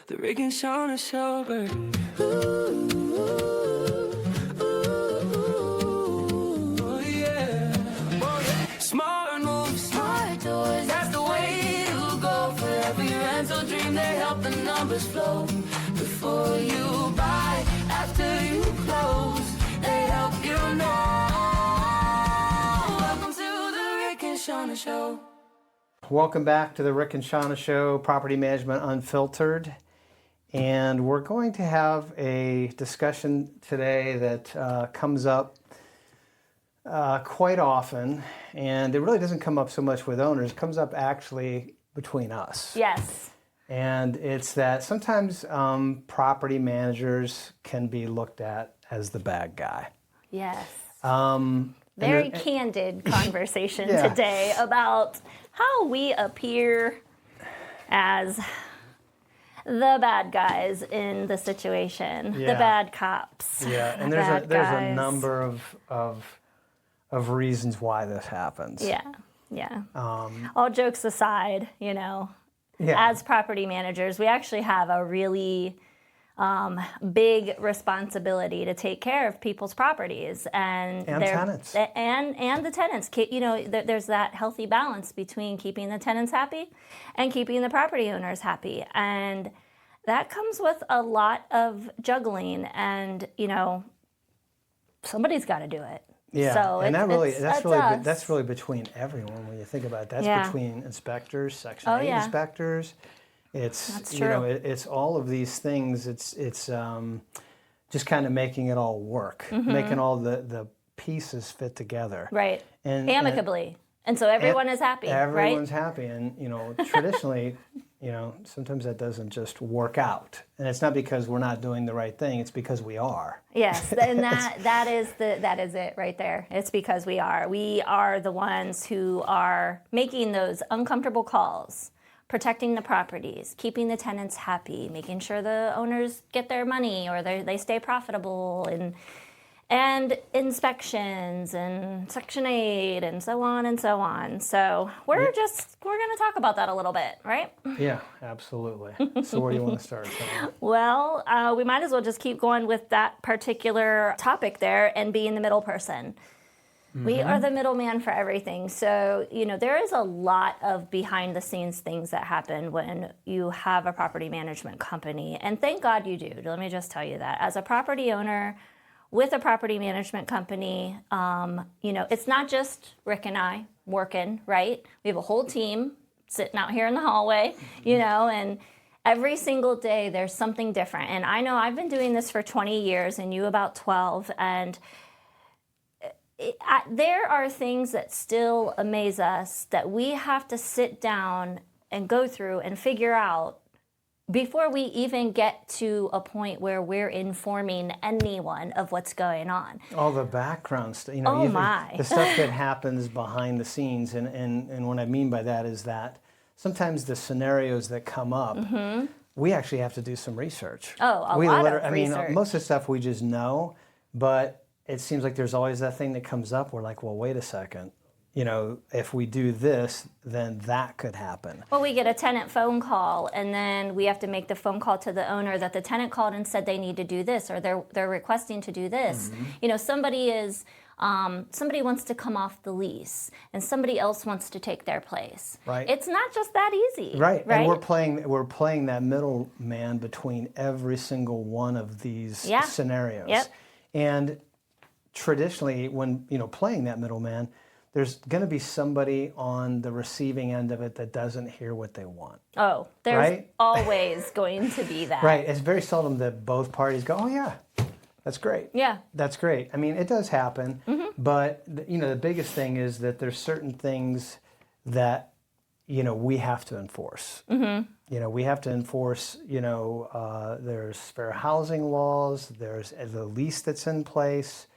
The Rick and Shauna Show, baby. Oh yeah. Smart moves, smart doors. That's the way to go. For every rental dream, they help the numbers flow. Before you buy, after you close, they help you know. Welcome to the Rick and Shauna Show. Welcome back to the Rick and Shauna Show, Property Management Unfiltered. And we're going to have a discussion today that comes up quite often. And it really doesn't come up so much with owners. It comes up actually between us. Yes. And it's that sometimes property managers can be looked at as the bad guy. Yes. Very candid conversation Yeah. today about how we appear as the bad guys in the situation, the bad cops. Yeah, and there's a number of reasons why this happens. Yeah. All jokes aside, as property managers, we actually have a really big responsibility to take care of people's properties and tenants and the tenants. There's that healthy balance between keeping the tenants happy and keeping the property owners happy, and that comes with a lot of juggling. And somebody's got to do it. Yeah, so and that's that's really between everyone when you think about it. That's between inspectors, Section 8 inspectors. It's it's all of these things. It's just kind of making it all work, making all the pieces fit together, right? And amicably, and so everyone is happy. Everyone's happy, and traditionally, sometimes that doesn't just work out, and it's not because we're not doing the right thing. It's because we are. Yes, and that is it right there. It's because we are. We are the ones who are making those uncomfortable calls, protecting the properties, keeping the tenants happy, making sure the owners get their money or they stay profitable, and inspections and Section 8 and so on and so on. So we're going to talk about that a little bit, right? Yeah, absolutely. So where do you want to start? Well, we might as well just keep going with that particular topic there and being the middle person. We are the middleman for everything. So, there is a lot of behind the scenes things that happen when you have a property management company. And thank God you do. Let me just tell you that. As a property owner with a property management company, it's not just Rick and I working, right? We have a whole team sitting out here in the hallway, and every single day there's something different. And I know I've been doing this for 20 years and you about 12, and there are things that still amaze us that we have to sit down and go through and figure out before we even get to a point where we're informing anyone of what's going on. All the background stuff, the stuff that happens behind the scenes, and what I mean by that is that sometimes the scenarios that come up, we actually have to do some research. Oh, a lot of research. Most of the stuff we just know, but it seems like there's always that thing that comes up. We're like, well, wait a second. If we do this, then that could happen. Well, we get a tenant phone call, and then we have to make the phone call to the owner that the tenant called and said they need to do this, or they're requesting to do this. Somebody wants to come off the lease, and somebody else wants to take their place. Right. It's not just that easy. Right. And we're playing that middleman between every single one of these scenarios. Yep. And traditionally, when playing that middleman, there's going to be somebody on the receiving end of it that doesn't hear what they want. Oh, there's always going to be that. Right. It's very seldom that both parties go, oh, yeah, that's great. Yeah. That's great. I mean, it does happen. But, the biggest thing is that there's certain things that, we have to enforce. We have to enforce, there's fair housing laws, there's the lease that's in place.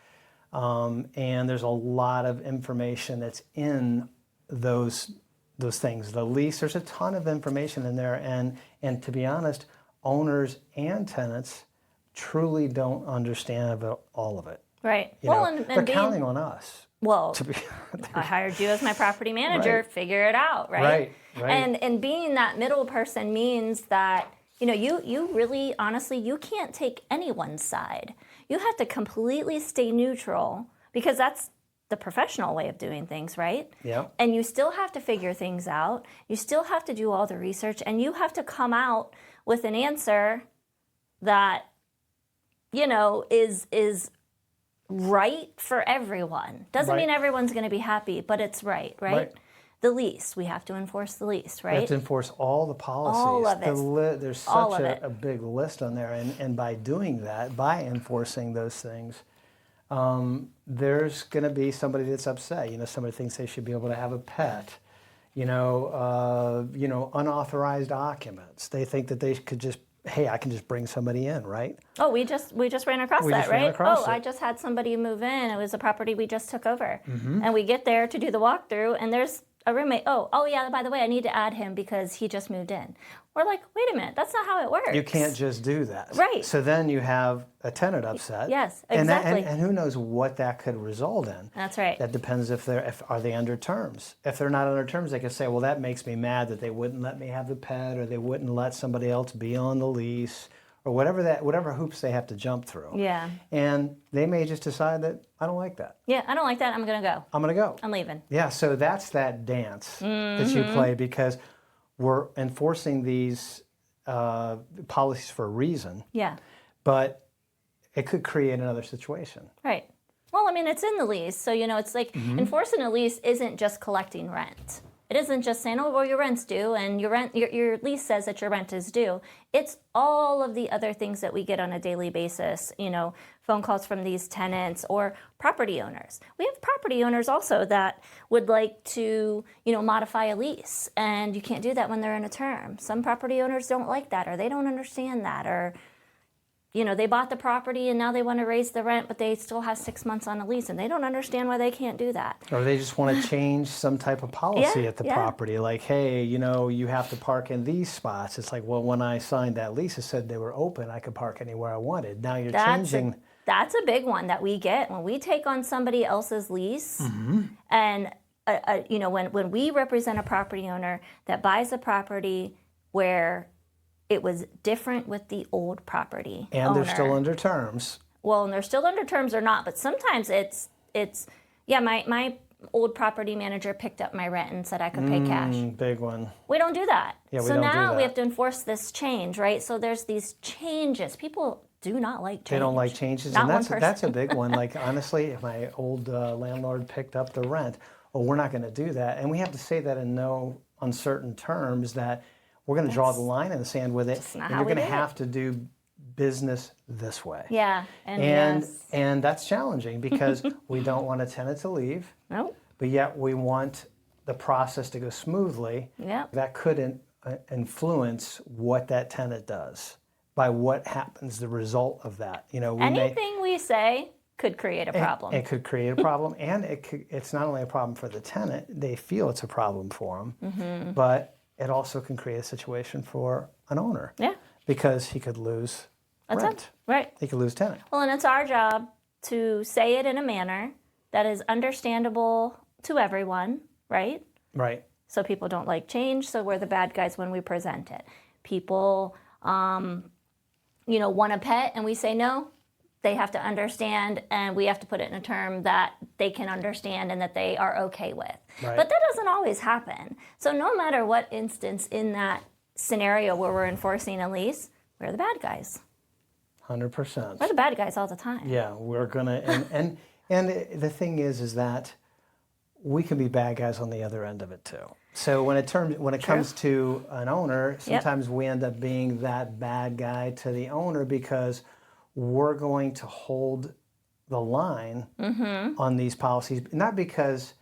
And there's a lot of information that's in those things. The lease, there's a ton of information in there, and to be honest, owners and tenants truly don't understand all of it. Right. They're counting on us. Well, I hired you as my property manager. Right. Figure it out, right? Right. And being that middle person means that you really, honestly, you can't take anyone's side. You have to completely stay neutral because that's the professional way of doing things, right? Yeah. And you still have to figure things out. You still have to do all the research, and you have to come out with an answer that, is right for everyone. Doesn't Right. mean everyone's going to be happy, but it's right? Right. The lease, we have to enforce the lease, We have right? to enforce all the policies. All of it. There's All such of it. a big list on there, and by doing that, by enforcing those things, there's going to be somebody that's upset. Somebody thinks they should be able to have a pet. Unauthorized occupants. They think that they could just, hey, I can just bring somebody in, right? Oh, we just ran across We that, just ran right? across it. I just had somebody move in. It was a property we just took over. Mm-hmm. And we get there to do the walkthrough, and there's a roommate. Oh yeah, by the way, I need to add him because he just moved in. We're like, wait a minute, that's not how it works. You can't just do that. Right. So then you have a tenant upset. Yes, And exactly. and who knows what that could result in. That's right. That depends if are they under terms. If they're not under terms, they can say, well, that makes me mad that they wouldn't let me have the pet, or they wouldn't let somebody else be on the lease, or whatever hoops they have to jump through. Yeah. And they may just decide that I don't like that. Yeah, I don't like that. I'm going to go. I'm going to go. I'm leaving. Yeah, so that's that dance that you play, because we're enforcing these policies for a reason, Yeah. but it could create another situation. Right. Well, I mean, it's in the lease. So, it's like enforcing a lease isn't just collecting rent. It isn't just saying, oh, well, your rent's due and your lease says that your rent is due. It's all of the other things that we get on a daily basis, phone calls from these tenants or property owners. We have property owners also that would like to, modify a lease, and you can't do that when they're in a term. Some property owners don't like that, or they don't understand that, or they bought the property and now they want to raise the rent, but they still have 6 months on a lease, and they don't understand why they can't do that. Or they just want to change some type of policy at the property. Like, hey, you have to park in these spots. It's like, well, when I signed that lease, it said they were open. I could park anywhere I wanted. Now you're changing. That's a big one that we get when we take on somebody else's lease. And, when we represent a property owner that buys a property where it was different with the old property And owner. they're still under terms. Well, and they're still under terms or not, but sometimes it's my old property manager picked up my rent and said I could pay cash. Big one. We don't do that. Yeah, we so don't do now we that. have to enforce this change, right? So there's these changes. People do not like change. They don't like changes, Not and one person. that's a big one. Like, honestly, if my old landlord picked up the rent, we're not going to do that, and we have to say that in no uncertain terms that we're going to draw the line in the sand with it, not and how you're we going to do it. have to do business this way. Yeah, And that's challenging because we don't want a tenant to leave, Nope. but yet we want the process to go smoothly. Yep. That could influence what that tenant does by what happens, the result of that. Anything we say could create a problem. It could create a problem, and it's not only a problem for the tenant, they feel it's a problem for them, but it also can create a situation for an owner. Yeah. Because he could lose That's rent. it. Right. He could lose tenant. Well, and it's our job to say it in a manner that is understandable to everyone, right? Right. So people don't like change, so we're the bad guys when we present it. People, want a pet, and we say no. They have to understand, and we have to put it in a term that they can understand and that they are okay with. Right. But that doesn't always happen. So no matter what instance in that scenario where we're enforcing a lease, we're the bad guys. 100%. We're the bad guys all the time. Yeah, we're gonna, and the thing is that we can be bad guys on the other end of it too. So when it comes to an owner, sometimes we end up being that bad guy to the owner because we're going to hold the line on these policies, not because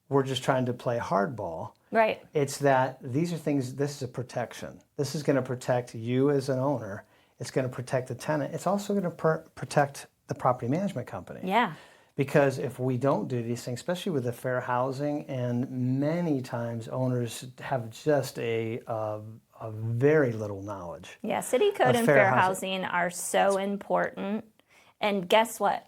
we're just trying to play hardball. Right. It's that these are things, this is a protection. This is going to protect you as an owner. It's going to protect the tenant. It's also going to protect the property management company. Yeah. Because if we don't do these things, especially with the fair housing, and many times owners have just a very little knowledge. Yeah, city code and fair fair housing. housing are so important. And guess what?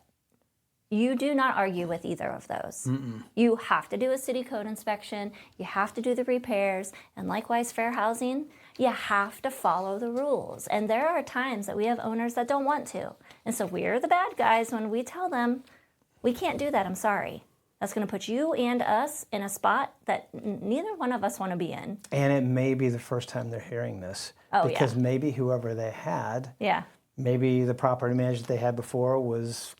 You do not argue with either of those. You have to do a city code inspection. You have to do the repairs. And likewise, fair housing, You have to follow the rules. And there are times that we have owners that don't want to. And so we're the bad guys when we tell them, we can't do that, I'm sorry. That's going to put you and us in a spot that neither one of us want to be in. And it may be the first time they're hearing this. Oh, because maybe whoever they had, Yeah. maybe the property manager they had before was,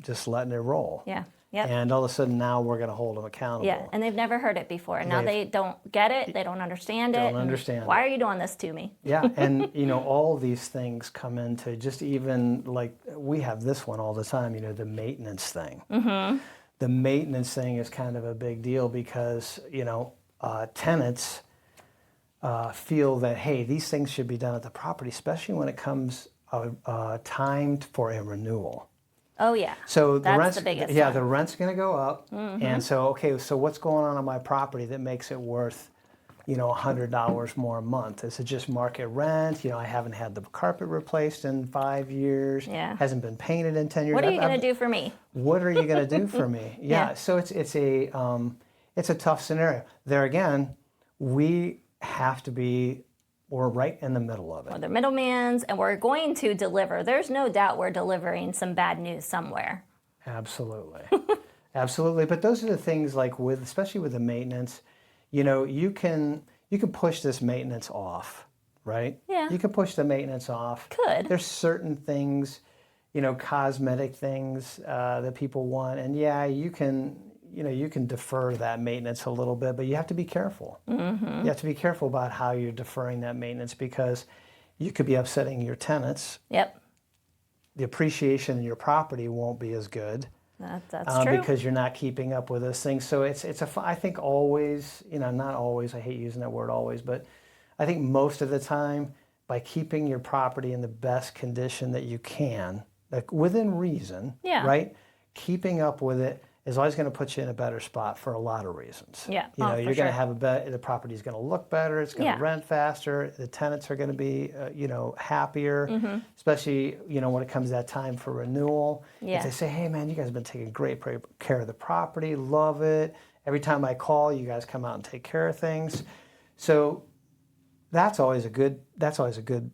just letting it roll. Yeah. Yep. And all of a sudden now we're going to hold them accountable. Yeah, and they've never heard it before. And now they don't get it. They don't understand it. Don't understand Why it. are you doing this to me? Yeah, and all these things come into just even like we have this one all the time, the maintenance thing. Mm-hmm. The maintenance thing is kind of a big deal because, tenants feel that, hey, these things should be done at the property, especially when it comes time for a renewal. Oh, yeah. So That's rent's, the biggest yeah, one. the rent's going to go up, and so what's going on my property that makes it worth, $100 more a month? Is it just market rent? I haven't had the carpet replaced in 5 years. Yeah. Hasn't been painted in 10 years. What are you going to do for me? What are you going to do for me? Yeah. Yeah. So it's a tough scenario. There again, we have to be. We're right in the middle of it. We're the middlemans, and we're going to deliver. There's no doubt we're delivering some bad news somewhere. Absolutely. Absolutely. But those are the things like especially with the maintenance, you can push this maintenance off, right? Yeah. You can push the maintenance off. Could. There's certain things, cosmetic things that people want. And yeah, you can defer that maintenance a little bit, but you have to be careful. Mm-hmm. You have to be careful about how you're deferring that maintenance because you could be upsetting your tenants. Yep. The appreciation in your property won't be as good. That's true. Because you're not keeping up with those things. So I think always, not always, I hate using that word always, but I think most of the time by keeping your property in the best condition that you can, like within reason, Yeah. right? Keeping up with it is always going to put you in a better spot for a lot of reasons. Yeah. You're going to have the property's going to look better, it's going to Yeah. rent faster, the tenants are going to be, happier, Mm-hmm. especially, when it comes to that time for renewal. Yeah. If they say, hey man, you guys have been taking great care of the property, love it. Every time I call, you guys come out and take care of things. So that's always a good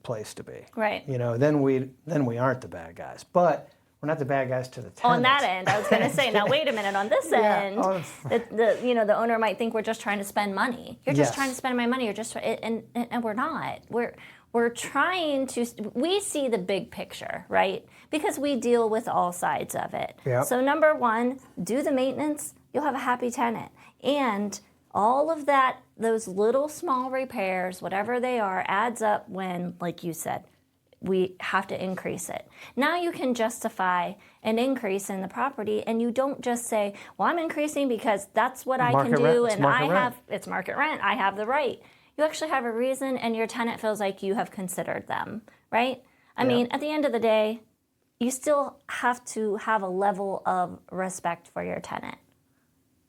place to be. Right. Then we aren't the bad guys. But we're not the bad guys to the tenants. On that end, I was going to say, now wait a minute, on this end, Oh, the owner might think we're just trying to spend money. You're just Yes. trying to spend my money. You're just, and we're not. We're trying to, we see the big picture, right? Because we deal with all sides of it. Yep. So number one, do the maintenance, you'll have a happy tenant. And all of that, those little small repairs, whatever they are, adds up when, like you said, we have to increase it. Now you can justify an increase in the property, and you don't just say, well, I'm increasing because that's what I can Market do, rent. It's and market rent. it's market rent, I have the right. You actually have a reason, and your tenant feels like you have considered them, right? I mean, at the end of the day, you still have to have a level of respect for your tenant.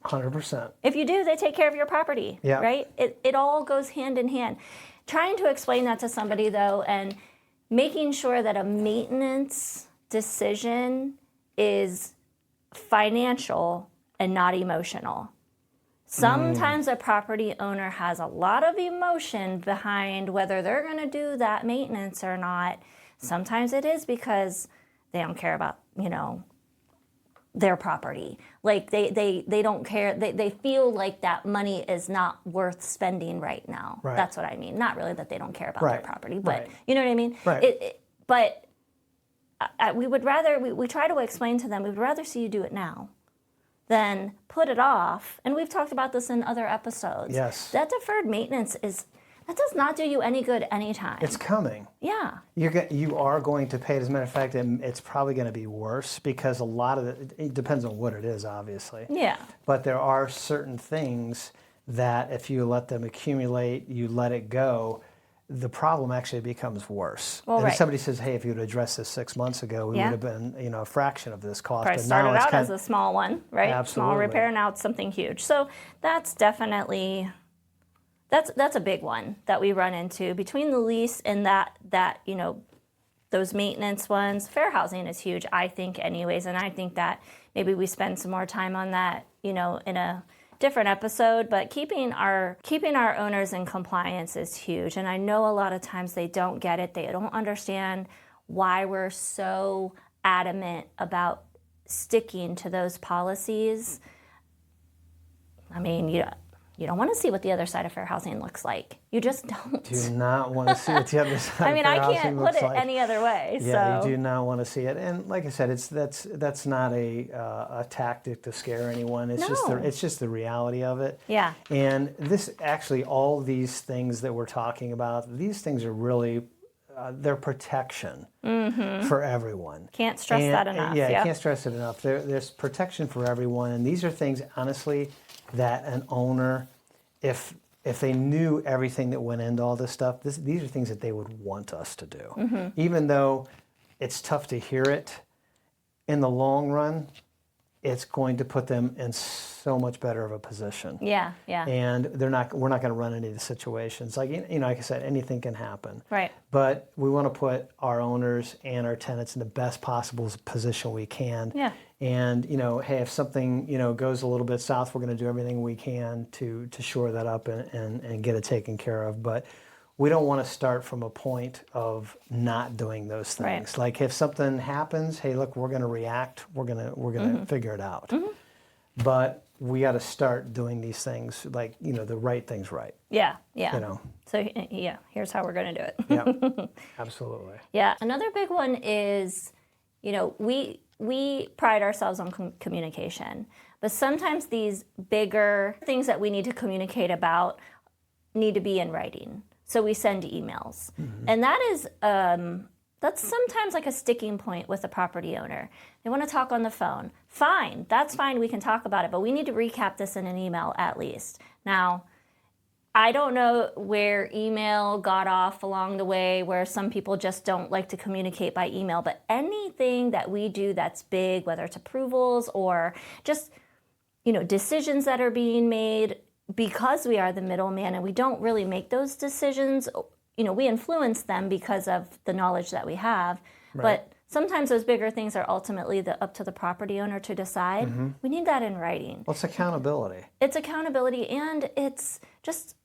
100%. If you do, they take care of your property, Yeah. right? It all goes hand in hand. Trying to explain that to somebody, though, and making sure that a maintenance decision is financial and not emotional. Sometimes a property owner has a lot of emotion behind whether they're going to do that maintenance or not. Sometimes it is because they don't care about, their property. Like they don't care. They feel like that money is not worth spending right now. Right. That's what I mean. Not really that they don't care about their Right. property, but Right. you know what I mean? Right. But we would rather, we try to explain to them, we would rather see you do it now than put it off. And we've talked about this in other episodes. Yes. That deferred maintenance that does not do you any good anytime. It's coming. Yeah. You are going to pay it. As a matter of fact, it's probably going to be worse because a lot of it depends on what it is, obviously. Yeah. But there are certain things that if you let them accumulate, you let it go, the problem actually becomes worse. Well, and right. if somebody says, hey, if you would address this 6 months ago, we Yeah. would have been, a fraction of this cost. Probably But started now it's out kind as a small one, right? Small Absolutely. repair, now it's something huge. So that's definitely, that's a big one that we run into between the lease and that those maintenance ones. Fair housing is huge, I think, anyways, and I think that maybe we spend some more time on that, in different episode, but keeping our owners in compliance is huge. And I know a lot of times they don't get it. They don't understand why we're so adamant about sticking to those policies. I mean, you don't want to see what the other side of fair housing looks like. You just don't. Do not want to see what the other side I mean, of fair I can't housing put looks it like. any other way. Yeah, so. you do not want to see it. And like I said, that's not a tactic to scare anyone. It's just the reality of it. Yeah. And this actually, all these things that we're talking about, these things are really they're protection for everyone. Can't stress that enough. Yeah, can't stress it enough. There's protection for everyone, and these are things, honestly, that an owner, if they knew everything that went into all this stuff, these are things that they would want us to do. Even though it's tough to hear it, in the long run, it's going to put them in so much better of a position. Yeah. And we're not going to run into the situations. Like, like I said, anything can happen. Right. But we want to put our owners and our tenants in the best possible position we can. Yeah. And, hey, if something, goes a little bit south, we're going to do everything we can to shore that up and get it taken care of. But we don't want to start from a point of not doing those things. Right. Like if something happens, hey, look, we're going to react. We're going to figure it out. But we got to start doing these things like, the right things right. Yeah. So, here's how we're going to do it. Yeah, absolutely. Yeah. Another big one is, we pride ourselves on communication, but sometimes these bigger things that we need to communicate about need to be in writing. So we send emails. And that is, that's sometimes like a sticking point with a property owner. They want to talk on the phone. Fine, that's fine, we can talk about it, but we need to recap this in an email at least. Now, I don't know where email got off along the way, where some people just don't like to communicate by email, but anything that we do that's big, whether it's approvals or just, decisions that are being made, because we are the middleman and we don't really make those decisions, we influence them because of the knowledge that we have. Right. But sometimes those bigger things are ultimately up to the property owner to decide. We need that in writing. Well, it's accountability. It's accountability, and it's just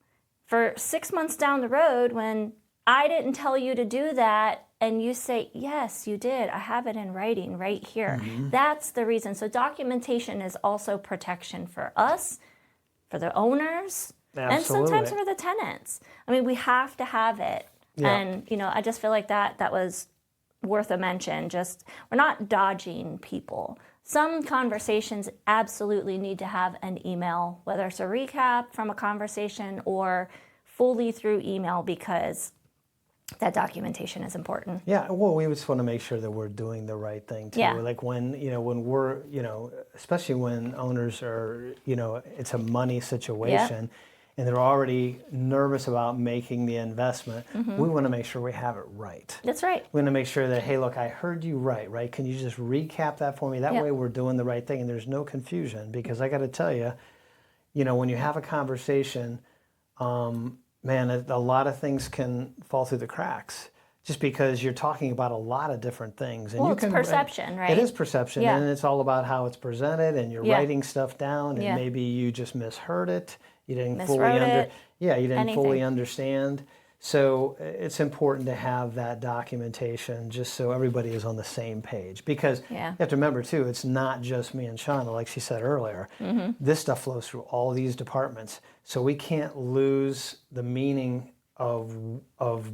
for 6 months down the road when I didn't tell you to do that and you say, yes, you did. I have it in writing right here. That's the reason. So documentation is also protection for us, for the owners, Absolutely. and sometimes for the tenants. I mean, we have to have it. Yeah. And, I just feel like that was worth a mention. Just, we're not dodging people. Some conversations absolutely need to have an email, whether it's a recap from a conversation or fully through email, because that documentation is important. Yeah, well, we just want to make sure that we're doing the right thing too. Yeah. Like when we're, especially when owners are, it's a money situation and they're already nervous about making the investment, we want to make sure we have it right. That's right. We want to make sure that, hey, look, I heard you right? Can you just recap that for me? That way we're doing the right thing and there's no confusion. Because I got to tell you, when you have a conversation, man, a lot of things can fall through the cracks just because you're talking about a lot of different things. And it's perception, right? It is perception, and it's all about how it's presented, and you're writing stuff down, and maybe you just misheard it. You didn't fully understand. So it's important to have that documentation just so everybody is on the same page. Because you have to remember, too, it's not just me and Shauna, like she said earlier. This stuff flows through all these departments. So we can't lose the meaning of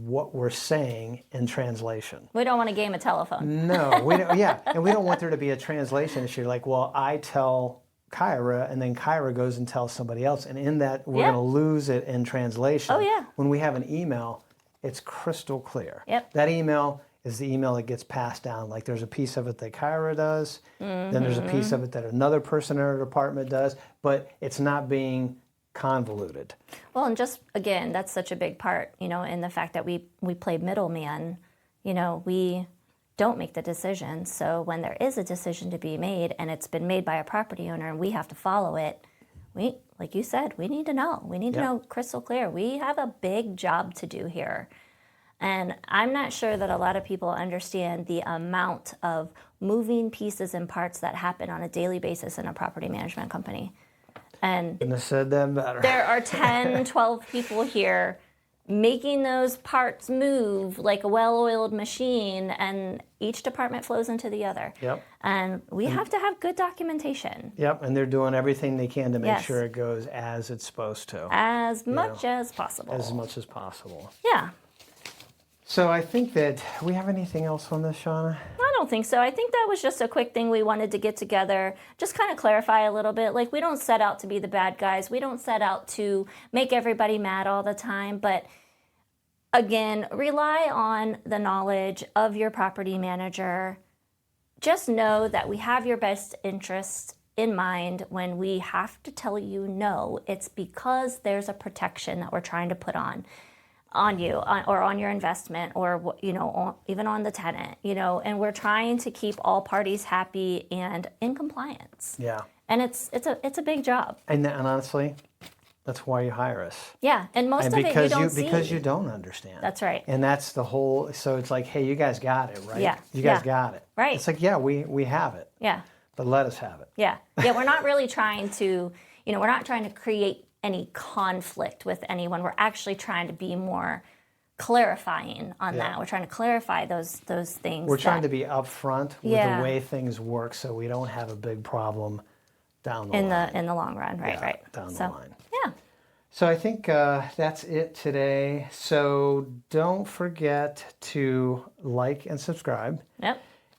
what we're saying in translation. We don't want a game of telephone. No, we don't. Yeah, and we don't want there to be a translation issue. Like, well, I tell Kyra, and then Kyra goes and tells somebody else, and in that we're going to lose it in translation. Oh yeah. When we have an email, it's crystal clear. Yep. That email is the email that gets passed down. Like there's a piece of it that Kyra does, then there's a piece of it that another person in our department does, but it's not being convoluted. Well, and just again, that's such a big part, in the fact that we play middleman. We don't make the decision. So when there is a decision to be made and it's been made by a property owner and we have to follow it, like you said, we need to know. We need to know crystal clear. We have a big job to do here. And I'm not sure that a lot of people understand the amount of moving pieces and parts that happen on a daily basis in a property management company. And Couldn't have said that better. there are 10, 12 people here making those parts move like a well-oiled machine, and each department flows into the other. Yep. And we have to have good documentation. Yep, and they're doing everything they can to make Yes. sure it goes as it's supposed to, As much as possible. as much as possible. Yeah. So I think that we have anything else on this, Shauna? I don't think so. I think that was just a quick thing we wanted to get together, just kind of clarify a little bit. Like, we don't set out to be the bad guys. We don't set out to make everybody mad all the time. But again, rely on the knowledge of your property manager. Just know that we have your best interests in mind when we have to tell you no. It's because there's a protection that we're trying to put on you or on your investment, or even on the tenant, and we're trying to keep all parties happy and in compliance. Yeah. And it's a big job. And honestly, that's why you hire us. Yeah, and most And of it you don't see. because you don't understand. That's right. And that's the whole. So it's like, hey, you guys got it, right? Yeah. You guys Yeah. got it. Right. It's like, yeah, we have it, Yeah, but let us have it. yeah, yeah. We're not really trying to, we're not trying to create any conflict with anyone. We're actually trying to be more clarifying on that. We're trying to clarify those things. We're trying to be upfront with Yeah. the way things work, so we don't have a big problem down the in line. the long run, right? Yeah, Right. down the So, line. yeah. So I think that's it today. So don't forget to like and subscribe. Yep.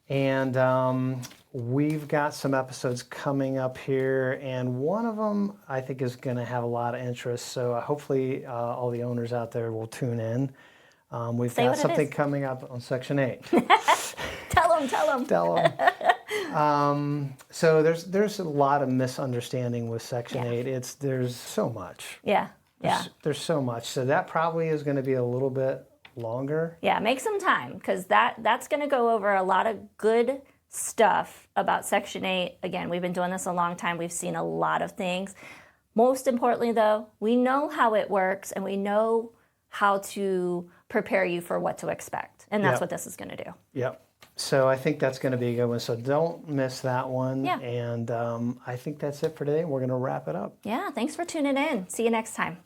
And we've got some episodes coming up here, and one of them I think is going to have a lot of interest. So hopefully all the owners out there will tune in. We've Say got what it something is. coming up on Section 8. Tell them. Tell them. So there's a lot of misunderstanding with Section 8. There's so much. Yeah. Yeah. There's so much. So that probably is going to be a little bit longer. Yeah, make some time, because that's going to go over a lot of good stuff about Section 8. Again, we've been doing this a long time. We've seen a lot of things. Most importantly, though, we know how it works, and we know how to prepare you for what to expect. And that's Yep. what this is going to do. Yep. So I think that's going to be a good one. So don't miss that one. Yeah. And I think that's it for today. We're going to wrap it up. Yeah, thanks for tuning in. See you next time.